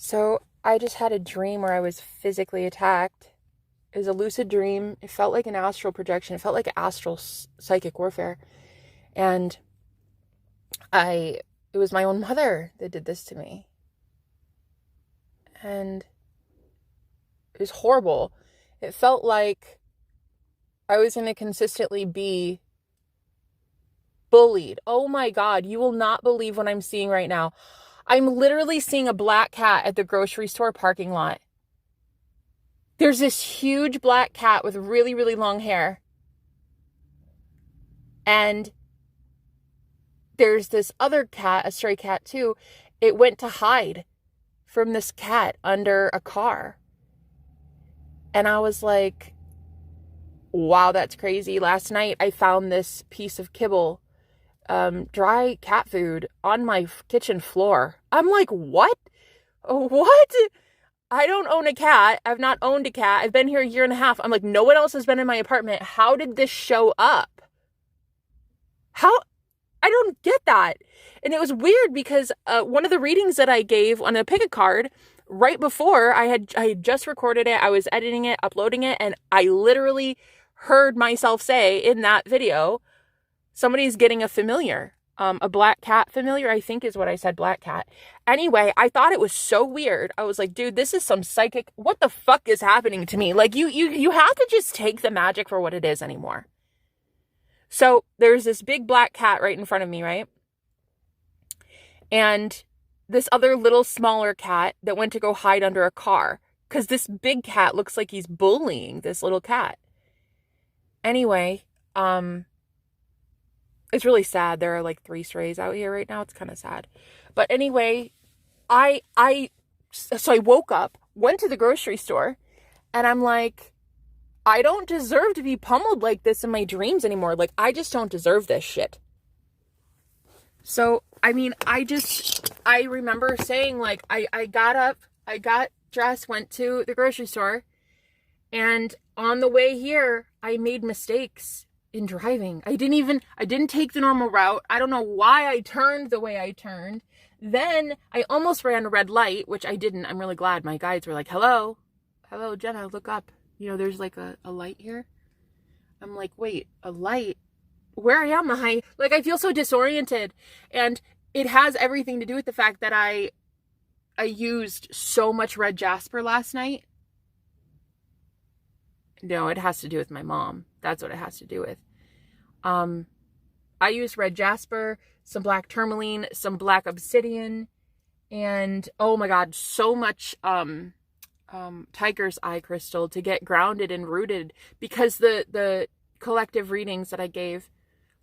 So I just had a dream where I was physically attacked. It was a lucid dream. It felt like an astral projection. It felt like astral psychic warfare. And it was my own mother that did this to me. And it was horrible. It felt like I was going to consistently be bullied. Oh my God, you will not believe what I'm seeing right now. I'm literally seeing a black cat at the grocery store parking lot. There's this huge black cat with really, really long hair. And there's this other cat, a stray cat too. It went to hide from this cat under a car. And I was like, wow, that's crazy. Last night I found this piece of kibble, dry cat food on my kitchen floor. I'm like, what? What? I don't own a cat. I've not owned a cat. I've been here a year and a half. I'm like, no one else has been in my apartment. How did this show up? How? I don't get that. And it was weird because one of the readings that I gave on a pick a card right before I had just recorded it. I was editing it, uploading it, and I literally heard myself say in that video, somebody's getting a familiar. A black cat familiar, I think is what I said, black cat. Anyway, I thought it was so weird. I was like, dude, this is some psychic, what the fuck is happening to me? Like, you have to just take the magic for what it is anymore. So there's this big black cat right in front of me, right? And this other little smaller cat that went to go hide under a car because this big cat looks like he's bullying this little cat. Anyway, it's really sad. There are like 3 strays out here right now. It's kind of sad. But anyway, so I woke up, went to the grocery store, and I'm like, I don't deserve to be pummeled like this in my dreams anymore. Like, I just don't deserve this shit. So, I mean, I remember saying, like, I got up, I got dressed, went to the grocery store, and on the way here, I made mistakes in driving. I didn't take the normal route. I don't know why I turned the way I turned. Then I almost ran a red light, which I didn't. I'm really glad. My guides were like, hello, Jenna, look up. You know, there's like a light here. I'm like, wait, a light? Where am I? Like, I feel so disoriented. And it has everything to do with the fact that I used so much red jasper last night. No, it has to do with my mom. That's what it has to do with. I used red jasper, some black tourmaline, some black obsidian, and oh my God, so much tiger's eye crystal to get grounded and rooted, because the collective readings that I gave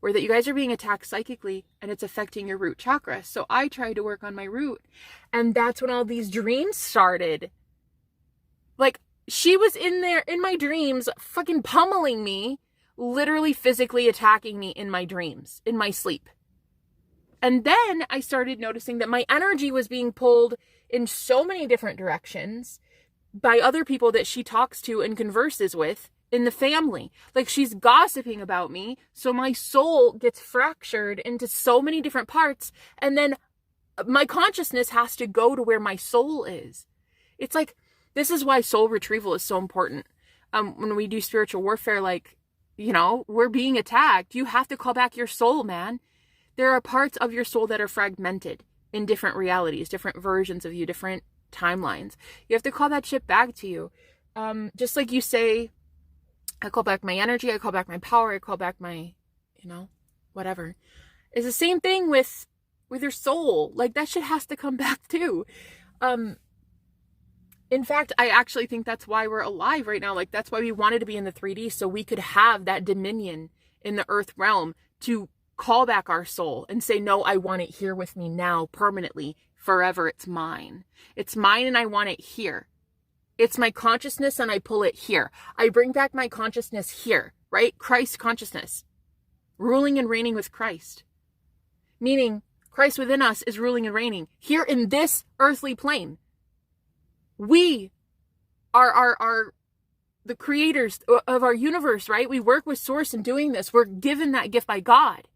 were that you guys are being attacked psychically and it's affecting your root chakra. So I tried to work on my root, and that's when all these dreams started. Like, she was in there in my dreams, fucking pummeling me, literally physically attacking me in my dreams, in my sleep. And then I started noticing that my energy was being pulled in so many different directions by other people that she talks to and converses with in the family. Like, she's gossiping about me, so my soul gets fractured into so many different parts, and then my consciousness has to go to where my soul is. It's like, this is why soul retrieval is so important. When we do spiritual warfare, like, you know, we're being attacked. You have to call back your soul, man. There are parts of your soul that are fragmented in different realities, different versions of you, different timelines. You have to call that shit back to you. Just like you say, I call back my energy, I call back my power, I call back my, you know, whatever. It's the same thing with your soul. Like, that shit has to come back too. In fact, I actually think that's why we're alive right now. Like, that's why we wanted to be in the 3D, so we could have that dominion in the earth realm to call back our soul and say, no, I want it here with me now, permanently, forever. It's mine. It's mine, and I want it here. It's my consciousness, and I pull it here. I bring back my consciousness here, right? Christ consciousness. Ruling and reigning with Christ. Meaning, Christ within us is ruling and reigning here in this earthly plane. We are the creators of our universe, right? We work with Source in doing this. We're given that gift by God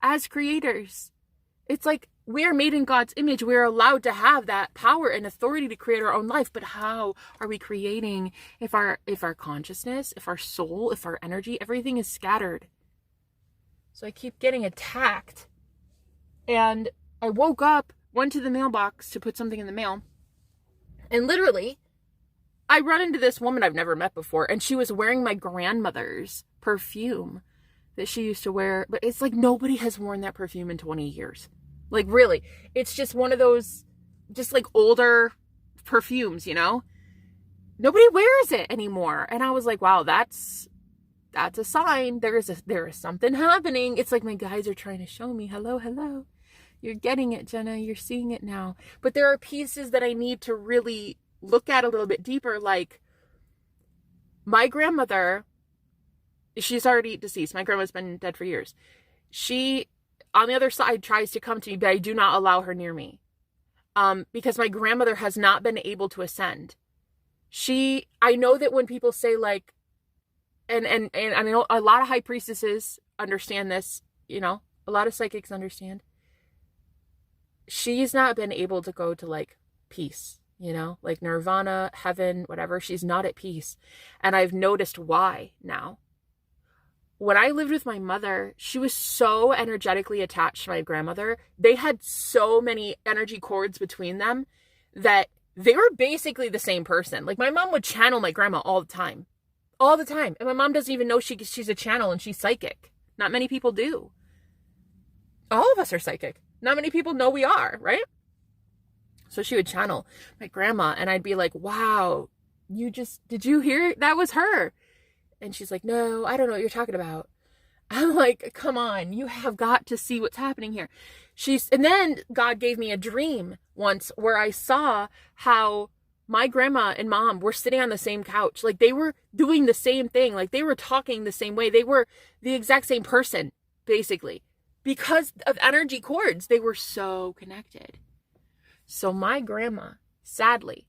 as creators. It's like, we are made in God's image. We are allowed to have that power and authority to create our own life. But how are we creating if our consciousness, if our soul, if our energy, everything is scattered? So I keep getting attacked. And I woke up, went to the mailbox to put something in the mail. And literally, I run into this woman I've never met before. And she was wearing my grandmother's perfume that she used to wear. But it's like nobody has worn that perfume in 20 years. Like, really, it's just one of those, just like older perfumes, you know? Nobody wears it anymore. And I was like, wow, that's a sign. There is something happening. It's like my guides are trying to show me, hello. You're getting it, Jenna. You're seeing it now. But there are pieces that I need to really look at a little bit deeper. Like, my grandmother, she's already deceased. My grandma's been dead for years. She, on the other side, tries to come to me, but I do not allow her near me. Because my grandmother has not been able to ascend. I know that when people say like, and I know a lot of high priestesses understand this, you know, a lot of psychics understand. She's not been able to go to like peace, you know, like nirvana, heaven, whatever. She's not at peace. And I've noticed why now. When I lived with my mother, she was so energetically attached to my grandmother. They had so many energy cords between them that they were basically the same person. Like, my mom would channel my grandma all the time. All the time. And my mom doesn't even know she's a channel and she's psychic. Not many people do. All of us are psychic. Not many people know we are, right? So she would channel my grandma and I'd be like, wow, did you hear? That was her. And she's like, no, I don't know what you're talking about. I'm like, come on, you have got to see what's happening here. And then God gave me a dream once where I saw how my grandma and mom were sitting on the same couch. Like, they were doing the same thing. Like, they were talking the same way. They were the exact same person, basically. Because of energy cords, they were so connected. So my grandma, sadly,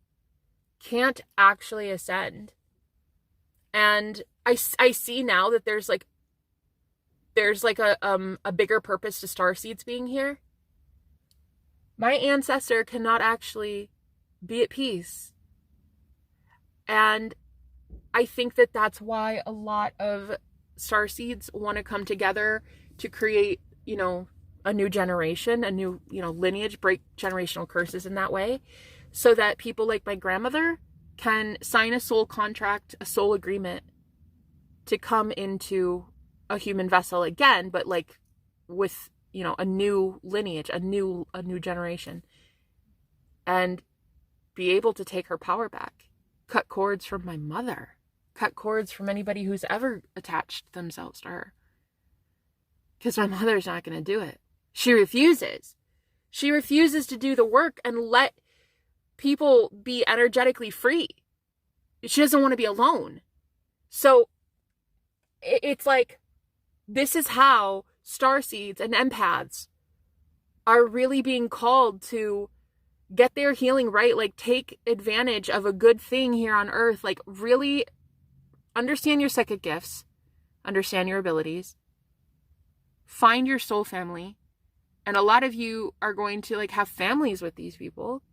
can't actually ascend. And I see now that there's like a bigger purpose to starseeds being here. My ancestor cannot actually be at peace. And I think that that's why a lot of starseeds want to come together to create, you know, a new generation, a new, you know, lineage, break generational curses in that way, so that people like my grandmother can sign a soul contract, a soul agreement to come into a human vessel again, but like with, you know, a new lineage, a new generation, and be able to take her power back, cut cords from my mother, cut cords from anybody who's ever attached themselves to her. Because my mother's not going to do it. She refuses. She refuses to do the work and let people be energetically free. She doesn't want to be alone. So it's like, this is how starseeds and empaths are really being called to get their healing right. Like, take advantage of a good thing here on earth. Like, really understand your psychic gifts, understand your abilities, find your soul family. And a lot of you are going to like have families with these people,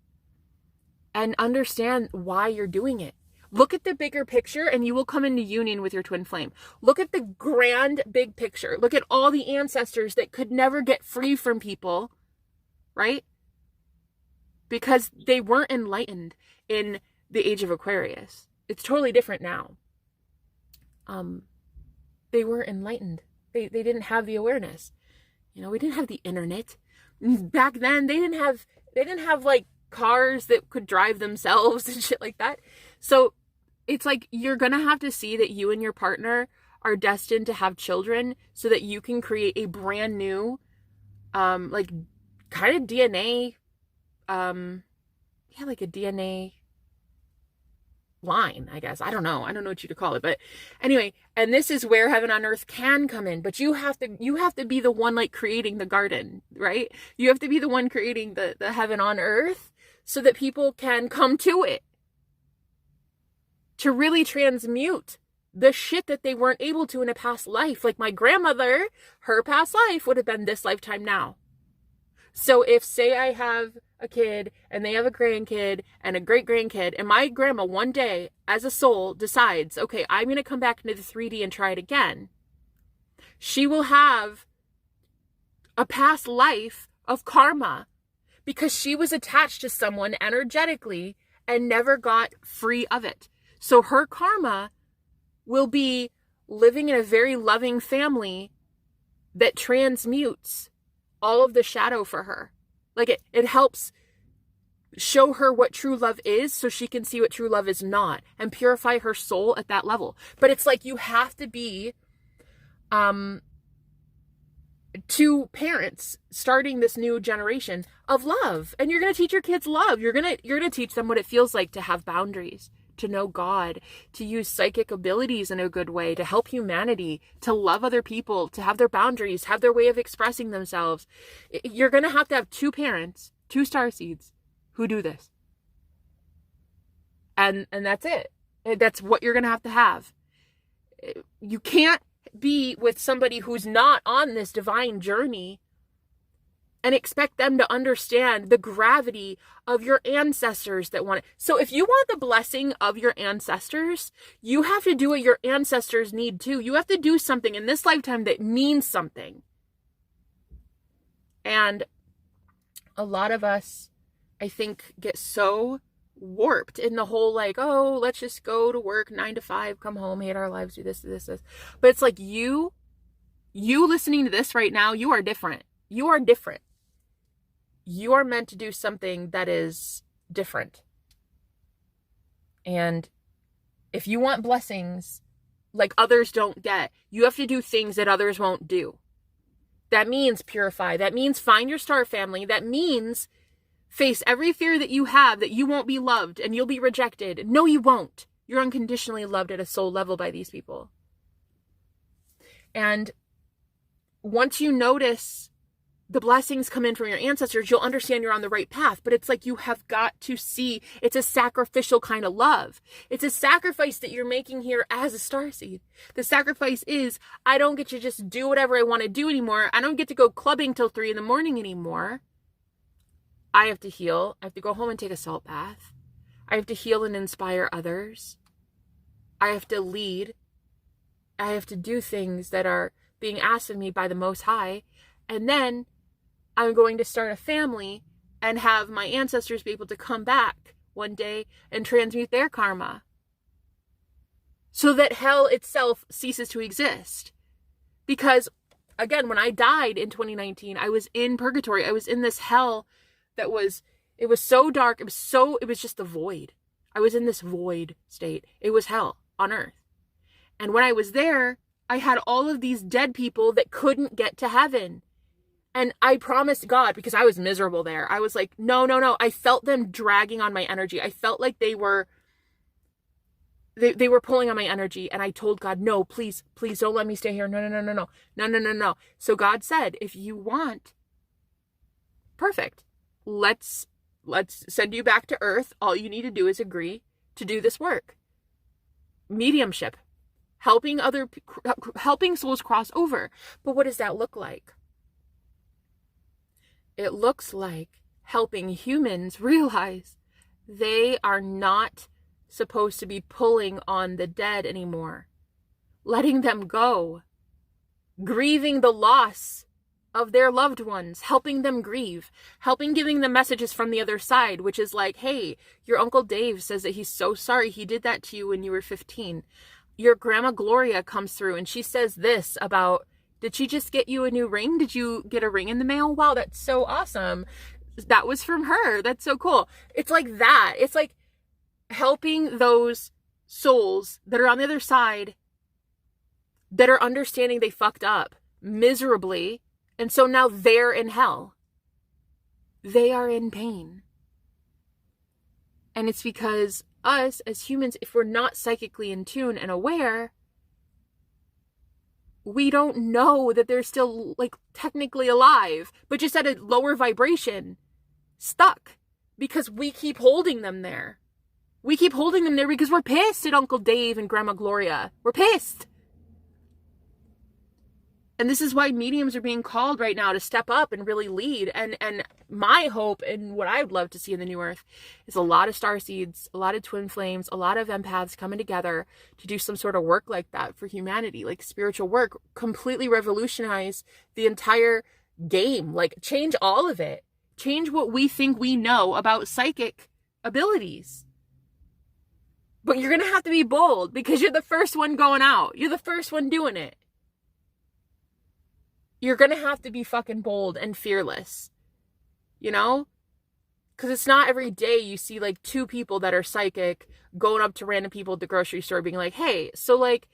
and understand why you're doing it. Look at the bigger picture and you will come into union with your twin flame. Look at the grand big picture. Look at all the ancestors that could never get free from people, right? Because they weren't enlightened in the age of Aquarius. It's totally different now. They weren't enlightened. They didn't have the awareness. You know, we didn't have the internet. Back then, they didn't have like cars that could drive themselves and shit like that. So it's like, you're going to have to see that you and your partner are destined to have children so that you can create a brand new, like kind of DNA, like a DNA line, I guess. I don't know what you to call it, but anyway, and this is where heaven on earth can come in, but you have to be the one like creating the garden, right? You have to be the one creating the heaven on earth so that people can come to it, to really transmute the shit that they weren't able to in a past life. Like my grandmother, her past life would have been this lifetime now. So if, say, I have a kid and they have a grandkid and a great grandkid, and my grandma one day as a soul decides, okay, I'm going to come back into the 3D and try it again, she will have a past life of karma because she was attached to someone energetically and never got free of it. So her karma will be living in a very loving family that transmutes all of the shadow for her. Like it helps show her what true love is so she can see what true love is not and purify her soul at that level. But it's like you have to be two parents starting this new generation of love. And you're going to teach your kids love. You're going to teach them what it feels like to have boundaries, to know God, to use psychic abilities in a good way, to help humanity, to love other people, to have their boundaries, have their way of expressing themselves. You're going to have two parents, two starseeds who do this. And that's it. That's what you're going to have. You can't be with somebody who's not on this divine journey and expect them to understand the gravity of your ancestors that want it. So if you want the blessing of your ancestors, you have to do what your ancestors need too. You have to do something in this lifetime that means something. And a lot of us, I think, get so warped in the whole like, oh, let's just go to work 9 to 5, come home, hate our lives, do this. But it's like you listening to this right now, you are different. You are different. You are meant to do something that is different. And if you want blessings like others don't get, you have to do things that others won't do. That means purify. That means find your star family. That means face every fear that you have that you won't be loved and you'll be rejected. No, you won't. You're unconditionally loved at a soul level by these people. And once you notice the blessings come in from your ancestors, you'll understand you're on the right path. But it's like you have got to see it's a sacrificial kind of love. It's a sacrifice that you're making here as a starseed. The sacrifice is, I don't get to just do whatever I want to do anymore. I don't get to go clubbing till 3 a.m. anymore. I have to heal. I have to go home and take a salt bath. I have to heal and inspire others. I have to lead. I have to do things that are being asked of me by the Most High. And then I'm going to start a family and have my ancestors be able to come back one day and transmute their karma so that hell itself ceases to exist. Because, again, when I died in 2019, I was in purgatory. I was in this hell it was so dark. It was just the void. I was in this void state. It was hell on earth. And when I was there, I had all of these dead people that couldn't get to heaven. And I promised God, because I was miserable there, I was like, no. I felt them dragging on my energy. I felt like they were pulling on my energy. And I told God, no, please don't let me stay here. No. So God said, if you want, perfect. Let's send you back to earth. All you need to do is agree to do this work. Mediumship. Helping souls cross over. But what does that look like? It looks like helping humans realize they are not supposed to be pulling on the dead anymore. Letting them go. Grieving the loss of their loved ones, helping them grieve, giving them messages from the other side, which is like, hey, your Uncle Dave says that he's so sorry he did that to you when you were 15. Your Grandma Gloria comes through and she says this about, did she just get you a new ring? Did you get a ring in the mail? Wow, that's so awesome. That was from her. That's so cool. It's like that. It's like helping those souls that are on the other side that are understanding they fucked up miserably. And so now they're in hell. They are in pain. And it's because us as humans, if we're not psychically in tune and aware, we don't know that they're still like technically alive, but just at a lower vibration, stuck, because we keep holding them there. We keep holding them there because we're pissed at Uncle Dave and Grandma Gloria. We're pissed. And this is why mediums are being called right now to step up and really lead. And my hope and what I would love to see in the new earth is a lot of starseeds, a lot of twin flames, a lot of empaths coming together to do some sort of work like that for humanity, like spiritual work, completely revolutionize the entire game, like change all of it, change what we think we know about psychic abilities. But you're going to have to be bold because you're the first one going out. You're the first one doing it. You're going to have to be fucking bold and fearless, you know? Because it's not every day you see like two people that are psychic going up to random people at the grocery store being like, hey, so like,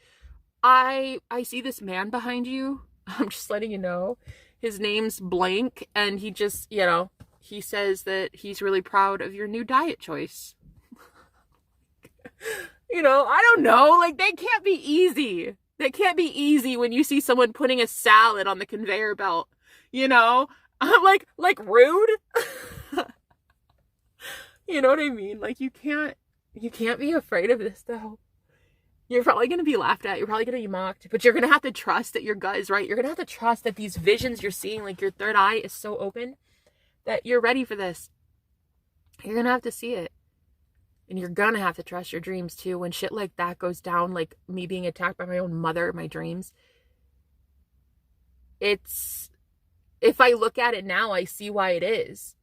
I see this man behind you. I'm just letting you know. His name's blank. And he just, you know, he says that he's really proud of your new diet choice. You know, I don't know. Like, that can't be easy. That can't be easy when you see someone putting a salad on the conveyor belt, you know? I'm like rude. You know what I mean? Like, you can't be afraid of this though. You're probably going to be laughed at. You're probably going to be mocked, but you're going to have to trust that your gut is right. You're going to have to trust that these visions you're seeing, like your third eye is so open that you're ready for this. You're going to have to see it. And you're gonna have to trust your dreams too. When shit like that goes down, like me being attacked by my own mother in my dreams. It's, if I look at it now, I see why it is.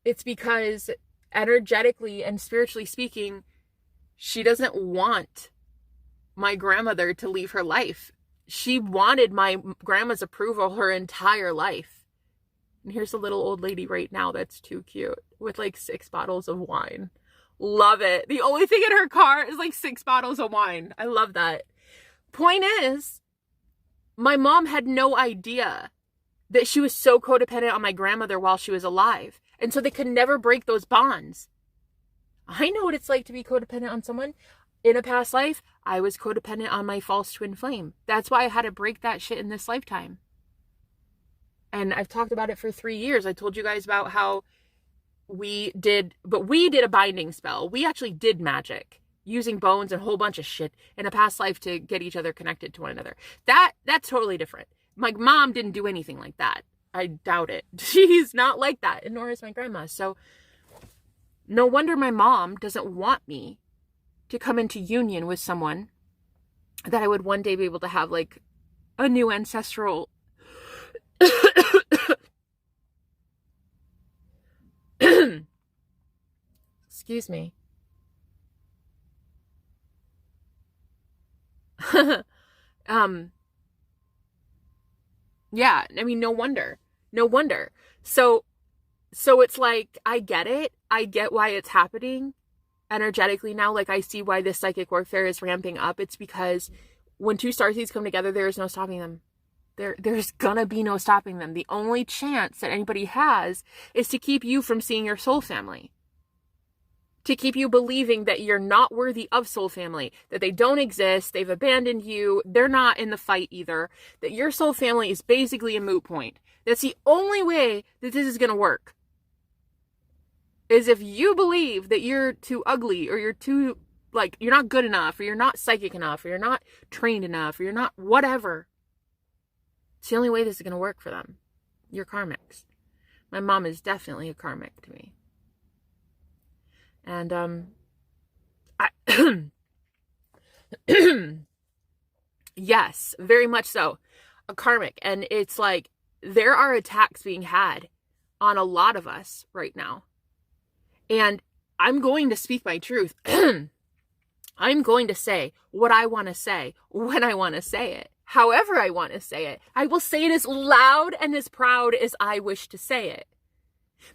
It's because energetically and spiritually speaking, she doesn't want my grandmother to leave her life. She wanted my grandma's approval her entire life. And here's a little old lady right now that's too cute with like 6 bottles of wine. Love it. The only thing in her car is like 6 bottles of wine. I love that. Point is, my mom had no idea that she was so codependent on my grandmother while she was alive. And so they could never break those bonds. I know what it's like to be codependent on someone. In a past life, I was codependent on my false twin flame. That's why I had to break that shit in this lifetime. And I've talked about it for 3 years. I told you guys about how we did a binding spell. We actually did magic using bones and a whole bunch of shit in a past life to get each other connected to one another. That's totally different. My mom didn't do anything like that. I doubt it. She's not like that, and nor is my grandma. So no wonder my mom doesn't want me to come into union with someone that I would one day be able to have like a new ancestral excuse me. Yeah, I mean, no wonder. So it's like, I get it. I get why it's happening energetically now. Like, I see why this psychic warfare is ramping up. It's because when two starseeds come together, there is no stopping them. There's gonna be no stopping them. The only chance that anybody has is to keep you from seeing your soul family. To keep you believing that you're not worthy of soul family, that they don't exist, they've abandoned you, they're not in the fight either, that your soul family is basically a moot point. That's the only way that this is gonna work. Is if you believe that you're too ugly, or you're too, like, you're not good enough, or you're not psychic enough, or you're not trained enough, or you're not whatever. It's the only way this is going to work for them. You're karmics. My mom is definitely a karmic to me. And, yes, very much so. A karmic. And it's like, there are attacks being had on a lot of us right now. And I'm going to speak my truth. I'm going to say what I want to say when I want to say it. However I want to say it. I will say it as loud and as proud as I wish to say it.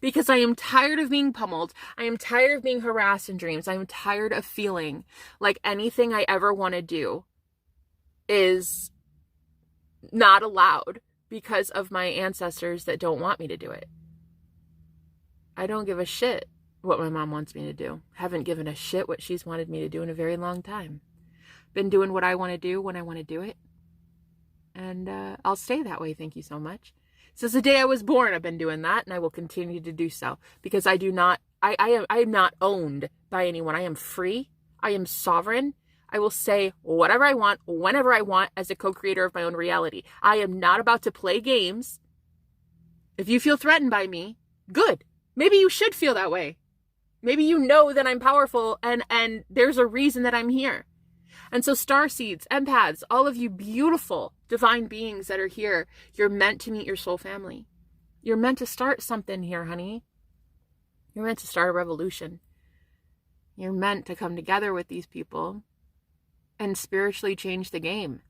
Because I am tired of being pummeled. I am tired of being harassed in dreams. I am tired of feeling like anything I ever want to do is not allowed because of my ancestors that don't want me to do it. I don't give a shit what my mom wants me to do. Haven't given a shit what she's wanted me to do in a very long time. Been doing what I want to do when I want to do it. And I'll stay that way. Thank you so much. Since the day I was born, I've been doing that, and I will continue to do so because I am not owned by anyone. I am free. I am sovereign. I will say whatever I want, whenever I want, as a co-creator of my own reality. I am not about to play games. If you feel threatened by me, good. Maybe you should feel that way. Maybe you know that I'm powerful and there's a reason that I'm here. And so starseeds, empaths, all of you beautiful divine beings that are here, you're meant to meet your soul family. You're meant to start something here, honey. You're meant to start a revolution. You're meant to come together with these people and spiritually change the game.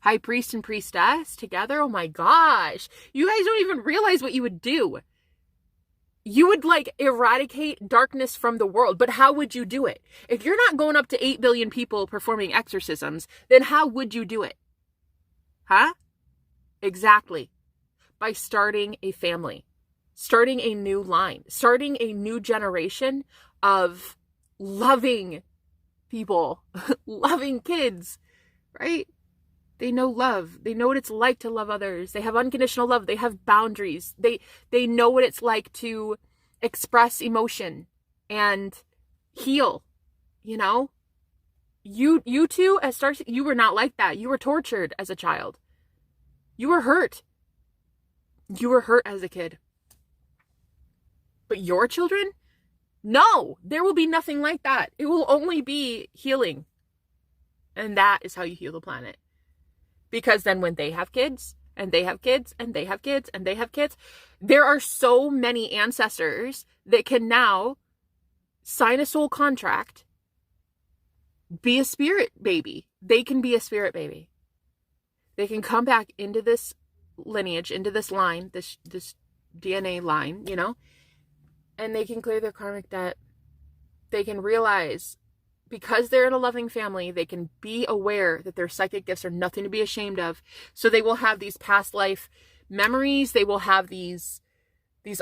High priest and priestess together? Oh my gosh. You guys don't even realize what you would do. You would like eradicate darkness from the world, but how would you do it? If you're not going up to 8 billion people performing exorcisms, then how would you do it? Huh? Exactly. By starting a family, starting a new line, starting a new generation of loving people, loving kids, right? They know love. They know what it's like to love others. They have unconditional love. They have boundaries. They know what it's like to express emotion and heal, you know? You two, as Starseed, you were not like that. You were tortured as a child. You were hurt. You were hurt as a kid. But your children? No, there will be nothing like that. It will only be healing. And that is how you heal the planet. Because then when they have kids, and they have kids, and they have kids, and they have kids, there are so many ancestors that can now sign a soul contract, be a spirit baby. They can be a spirit baby. They can come back into this lineage, into this line, this DNA line, you know, and they can clear their karmic debt. They can realize, because they're in a loving family, they can be aware that their psychic gifts are nothing to be ashamed of. So they will have these past life memories. They will have these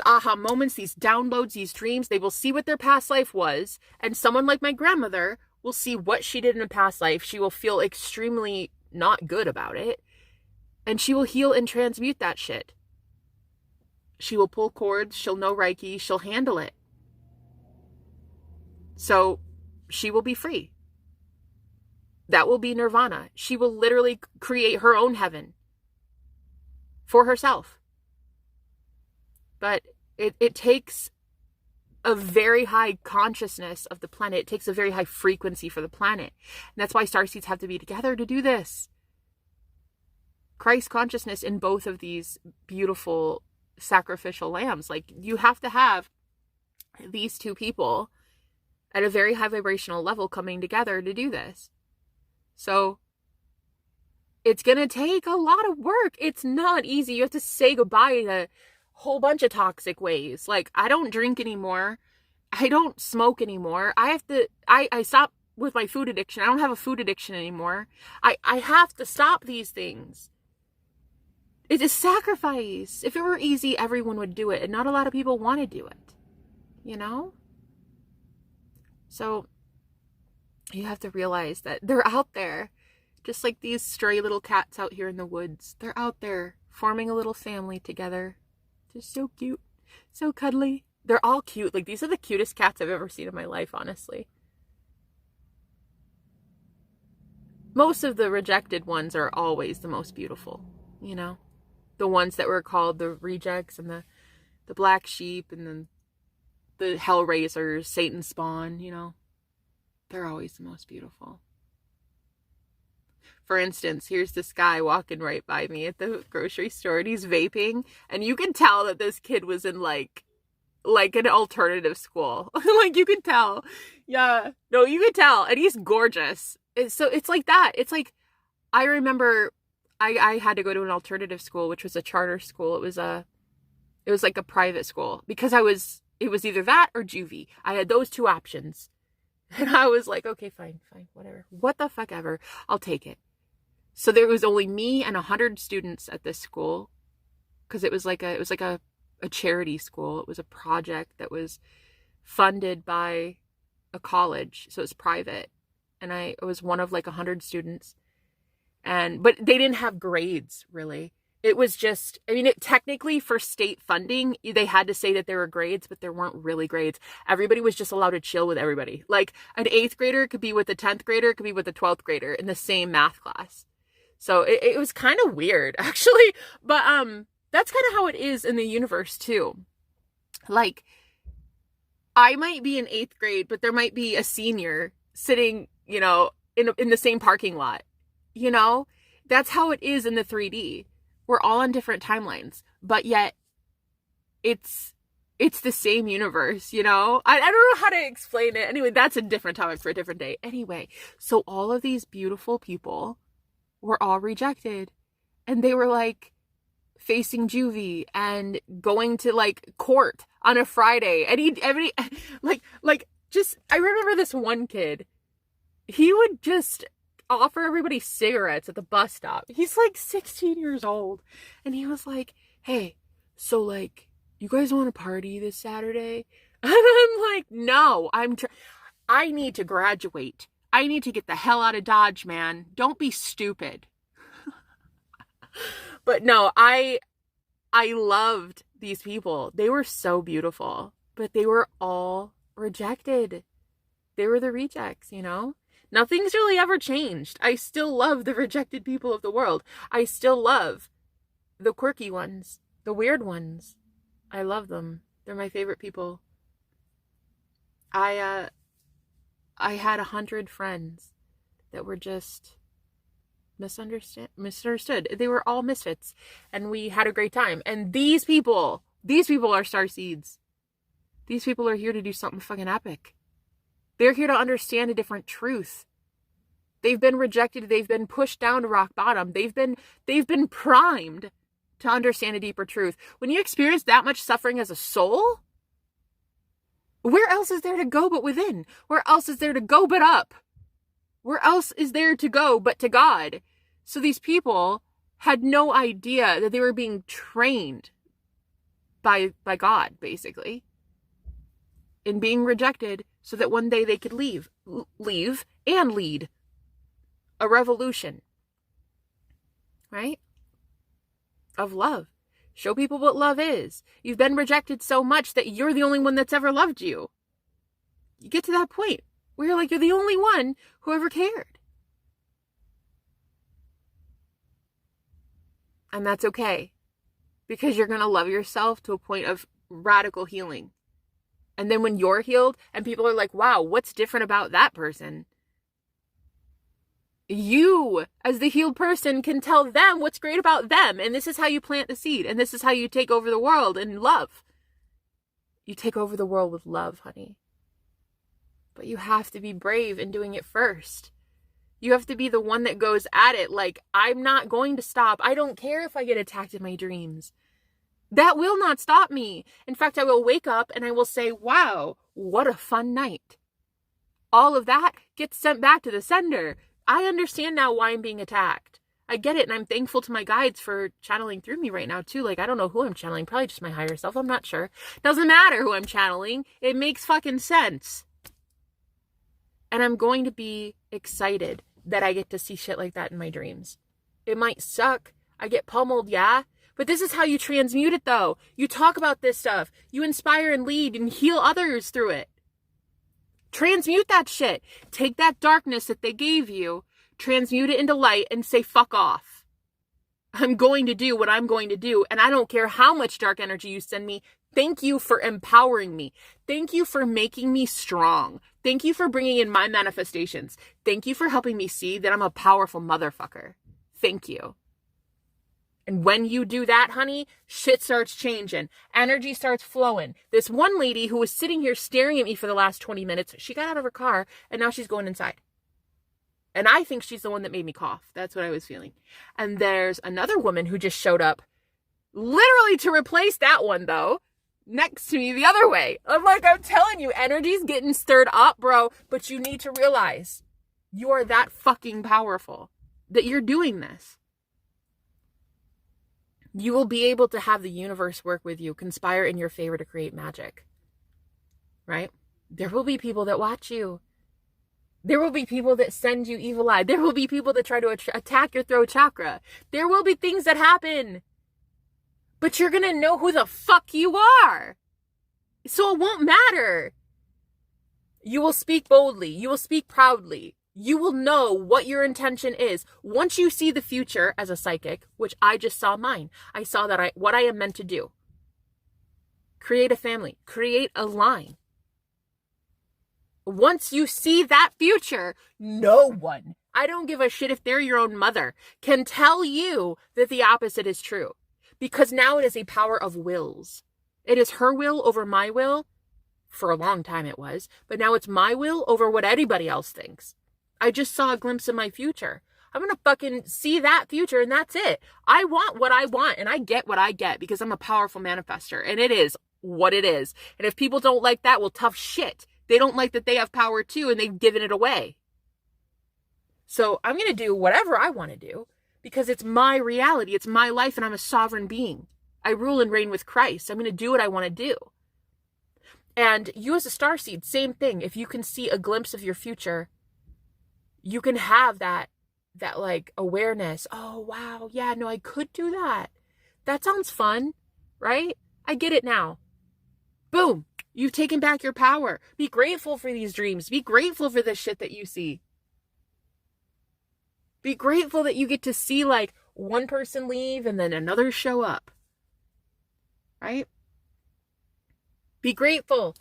aha moments, these downloads, these dreams. They will see what their past life was. And someone like my grandmother will see what she did in a past life. She will feel extremely not good about it. And she will heal and transmute that shit. She will pull cords. She'll know Reiki. She'll handle it. So she will be free. That will be nirvana. She will literally create her own heaven for herself. But it takes a very high consciousness of the planet. It takes a very high frequency for the planet. And that's why starseeds have to be together to do this. Christ consciousness in both of these beautiful sacrificial lambs. Like, you have to have these two people at a very high vibrational level coming together to do this. So it's going to take a lot of work. It's not easy. You have to say goodbye to a whole bunch of toxic ways. Like, I don't drink anymore. I don't smoke anymore. I stopped with my food addiction. I don't have a food addiction anymore. I have to stop these things. It's a sacrifice. If it were easy, everyone would do it. And not a lot of people want to do it. You know? So you have to realize that they're out there. Just like these stray little cats out here in the woods. They're out there forming a little family together. Just so cute. So cuddly. They're all cute. Like, these are the cutest cats I've ever seen in my life, honestly. Most of the rejected ones are always the most beautiful, you know? The ones that were called the rejects and the black sheep and then the hellraisers, Satan's spawn, you know? They're always the most beautiful. For instance, here's this guy walking right by me at the grocery store and he's vaping. And you can tell that this kid was in like an alternative school. Like, you could tell. Yeah. No, you could tell. And he's gorgeous. So it's like that. It's like, I remember I had to go to an alternative school, which was a charter school. It was like a private school because it was either that or juvie. I had those two options. And I was like, okay, fine, whatever. What the fuck ever. I'll take it. So there was only me and 100 students at this school because it was like a charity school. It was a project that was funded by a college. So it was private. And I was one of like 100 students. But they didn't have grades, really. It was just, I mean, technically for state funding, they had to say that there were grades, but there weren't really grades. Everybody was just allowed to chill with everybody. Like an 8th grader could be with a 10th grader, could be with a 12th grader in the same math class. So it was kind of weird, actually. But that's kind of how it is in the universe, too. Like, I might be in 8th grade, but there might be a senior sitting, you know, in the same parking lot. You know? That's how it is in the 3D. We're all on different timelines, but yet it's the same universe, you know? I don't know how to explain it. Anyway, that's a different topic for a different day. Anyway, so all of these beautiful people were all rejected, and they were like facing juvie and going to like court on a Friday. And every just, I remember this one kid, he would just offer everybody cigarettes at the bus stop. He's like 16 years old. And he was like, hey, so like, you guys want to party this Saturday? And I'm like, no, I need to graduate. I need to get the hell out of Dodge, man. Don't be stupid. But no, I loved these people. They were so beautiful, but they were all rejected. They were the rejects, you know? Nothing's really ever changed. I still love the rejected people of the world. I still love the quirky ones, the weird ones. I love them. They're my favorite people. I had 100 friends that were just misunderstood. They were all misfits, and we had a great time. And these people are Starseeds. These people are here to do something fucking epic. They're here to understand a different truth. They've been rejected. They've been pushed down to rock bottom. They've been primed to understand a deeper truth. When you experience that much suffering as a soul, where else is there to go but within? Where else is there to go but up? Where else is there to go but to God? So these people had no idea that they were being trained by God, basically, in being rejected so that one day they could leave and lead a revolution, right? Of love. Show people what love is. You've been rejected so much that you're the only one that's ever loved you. You get to that point where you're like, you're the only one who ever cared. And that's okay, because you're going to love yourself to a point of radical healing. And then when you're healed and people are like, wow, what's different about that person? You, as the healed person, can tell them what's great about them. And this is how you plant the seed. And this is how you take over the world in love. You take over the world with love, honey. But you have to be brave in doing it first. You have to be the one that goes at it like, I'm not going to stop. I don't care if I get attacked in my dreams. That will not stop me. In fact, I will wake up and I will say, wow, what a fun night. All of that gets sent back to the sender. I understand now why I'm being attacked. I get it, and I'm thankful to my guides for channeling through me right now, too. Like, I don't know who I'm channeling. Probably just my higher self. I'm not sure. Doesn't matter who I'm channeling. It makes fucking sense. And I'm going to be excited that I get to see shit like that in my dreams. It might suck. I get pummeled, yeah? But this is how you transmute it, though. You talk about this stuff. You inspire and lead and heal others through it. Transmute that shit. Take that darkness that they gave you, transmute it into light, and say, fuck off. I'm going to do what I'm going to do, and I don't care how much dark energy you send me. Thank you for empowering me. Thank you for making me strong. Thank you for bringing in my manifestations. Thank you for helping me see that I'm a powerful motherfucker. Thank you. And when you do that, honey, shit starts changing. Energy starts flowing. This one lady who was sitting here staring at me for the last 20 minutes, she got out of her car and now she's going inside. And I think she's the one that made me cough. That's what I was feeling. And there's another woman who just showed up, literally to replace that one, though, next to me the other way. I'm like, I'm telling you, energy's getting stirred up, bro. But you need to realize you are that fucking powerful that you're doing this. You will be able to have the universe work with you, conspire in your favor to create magic. Right? There will be people that watch you. There will be people that send you evil eye. There will be people that try to attack your throat chakra. There will be things that happen. But you're gonna know who the fuck you are. So it won't matter. You will speak boldly. You will speak proudly. You will know what your intention is. Once you see the future as a psychic, which I just saw mine, I saw that what I am meant to do. Create a family. Create a line. Once you see that future, no one, I don't give a shit if they're your own mother, can tell you that the opposite is true. Because now it is a power of wills. It is her will over my will. For a long time it was. But now it's my will over what anybody else thinks. I just saw a glimpse of my future. I'm going to fucking see that future and that's it. I want what I want and I get what I get because I'm a powerful manifester. And it is what it is. And if people don't like that, well, tough shit. They don't like that they have power too and they've given it away. So I'm going to do whatever I want to do because it's my reality. It's my life and I'm a sovereign being. I rule and reign with Christ. I'm going to do what I want to do. And you as a starseed, same thing. If you can see a glimpse of your future, you can have that like awareness. Oh, wow. Yeah, no, I could do that. That sounds fun, right? I get it now. Boom. You've taken back your power. Be grateful for these dreams. Be grateful for the shit that you see. Be grateful that you get to see like one person leave and then another show up. Right? Be grateful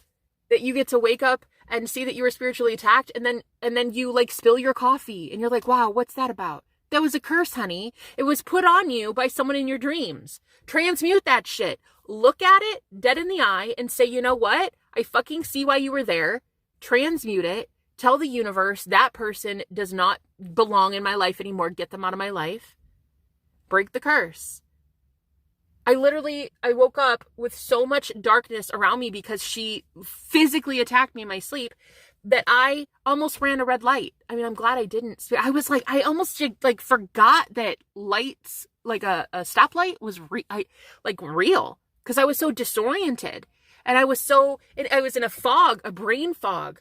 that you get to wake up and see that you were spiritually attacked and then you like spill your coffee and you're like, wow, what's that about? That was a curse, honey. It was put on you by someone in your dreams. Transmute that shit. Look at it dead in the eye and say, you know what? I fucking see why you were there. Transmute it. Tell the universe that person does not belong in my life anymore. Get them out of my life. Break the curse. I woke up with so much darkness around me because she physically attacked me in my sleep that I almost ran a red light. I mean, I'm glad I didn't. I was like, I almost like forgot that lights, like a stoplight was real because I was so disoriented and I was in a fog, a brain fog.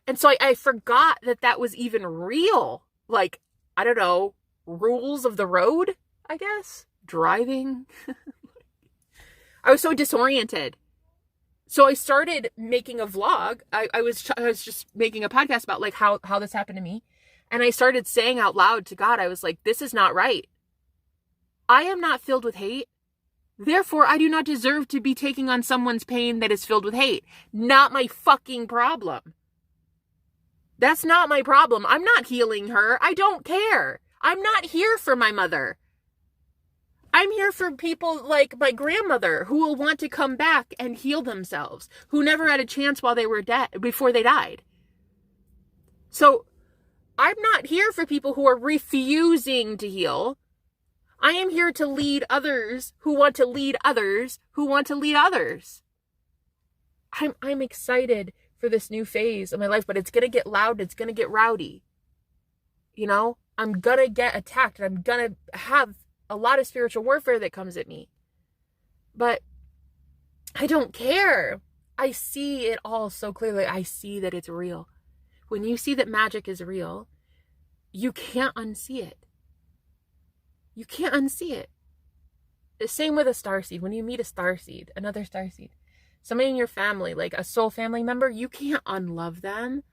And so I forgot that was even real. Like, I don't know, rules of the road, I guess. Driving. I was so disoriented. So I started making a vlog. I was just making a podcast about like how this happened to me. And I started saying out loud to God, I was like, this is not right. I am not filled with hate. Therefore, I do not deserve to be taking on someone's pain that is filled with hate. Not my fucking problem. That's not my problem. I'm not healing her. I don't care. I'm not here for my mother. I'm here for people like my grandmother who will want to come back and heal themselves, who never had a chance while they were dead, before they died. So I'm not here for people who are refusing to heal. I am here to lead others who want to lead others who want to lead others. I'm excited for this new phase of my life, but it's going to get loud. It's going to get rowdy. You know, I'm going to get attacked and I'm going to have a lot of spiritual warfare that comes at me. But I don't care. I see it all so clearly. I see that it's real. When you see that magic is real, you can't unsee it. You can't unsee it. The same with a starseed. When you meet a starseed, another starseed, somebody in your family, like a soul family member, you can't unlove them.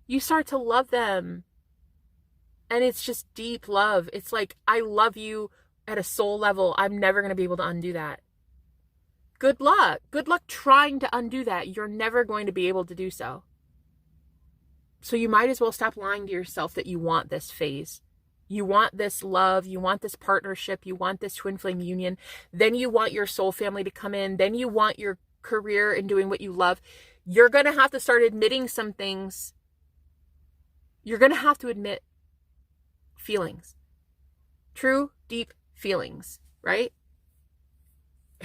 You start to love them. And it's just deep love. It's like, I love you at a soul level. I'm never going to be able to undo that. Good luck. Good luck trying to undo that. You're never going to be able to do so. So you might as well stop lying to yourself that you want this phase. You want this love. You want this partnership. You want this twin flame union. Then you want your soul family to come in. Then you want your career and doing what you love. You're going to have to start admitting some things. You're going to have to admit feelings. True, deep feelings, right?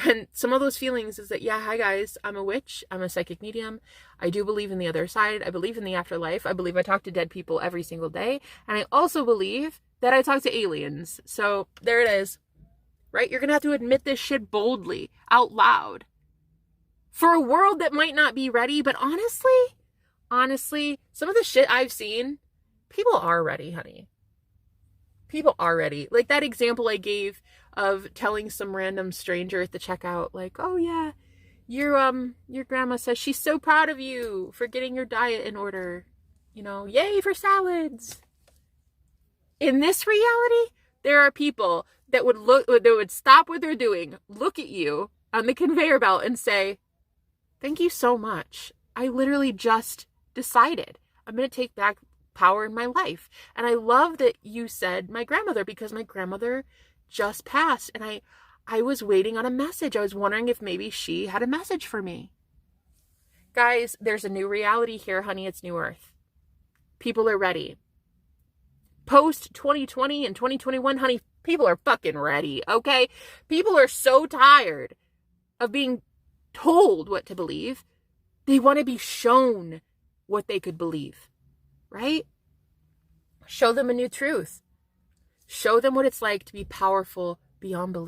And some of those feelings is that, yeah, hi guys, I'm a witch. I'm a psychic medium. I do believe in the other side. I believe in the afterlife. I believe I talk to dead people every single day. And I also believe that I talk to aliens. So there it is, right? You're going to have to admit this shit boldly, out loud. For a world that might not be ready, but honestly, some of the shit I've seen, people are ready, honey. People are ready. Like that example I gave of telling some random stranger at the checkout, like, oh yeah, your grandma says she's so proud of you for getting your diet in order. You know, yay for salads. In this reality, there are people that would stop what they're doing, look at you on the conveyor belt and say, thank you so much. I literally just decided I'm going to take back power in my life. And I love that you said my grandmother, because my grandmother just passed and I was waiting on a message. I was wondering if maybe she had a message for me. Guys, there's a new reality here, honey. It's New Earth. People are ready. Post 2020 and 2021, honey, people are fucking ready, okay? People are so tired of being told what to believe. They want to be shown what they could believe, right? Show them a new truth. Show them what it's like to be powerful beyond belief.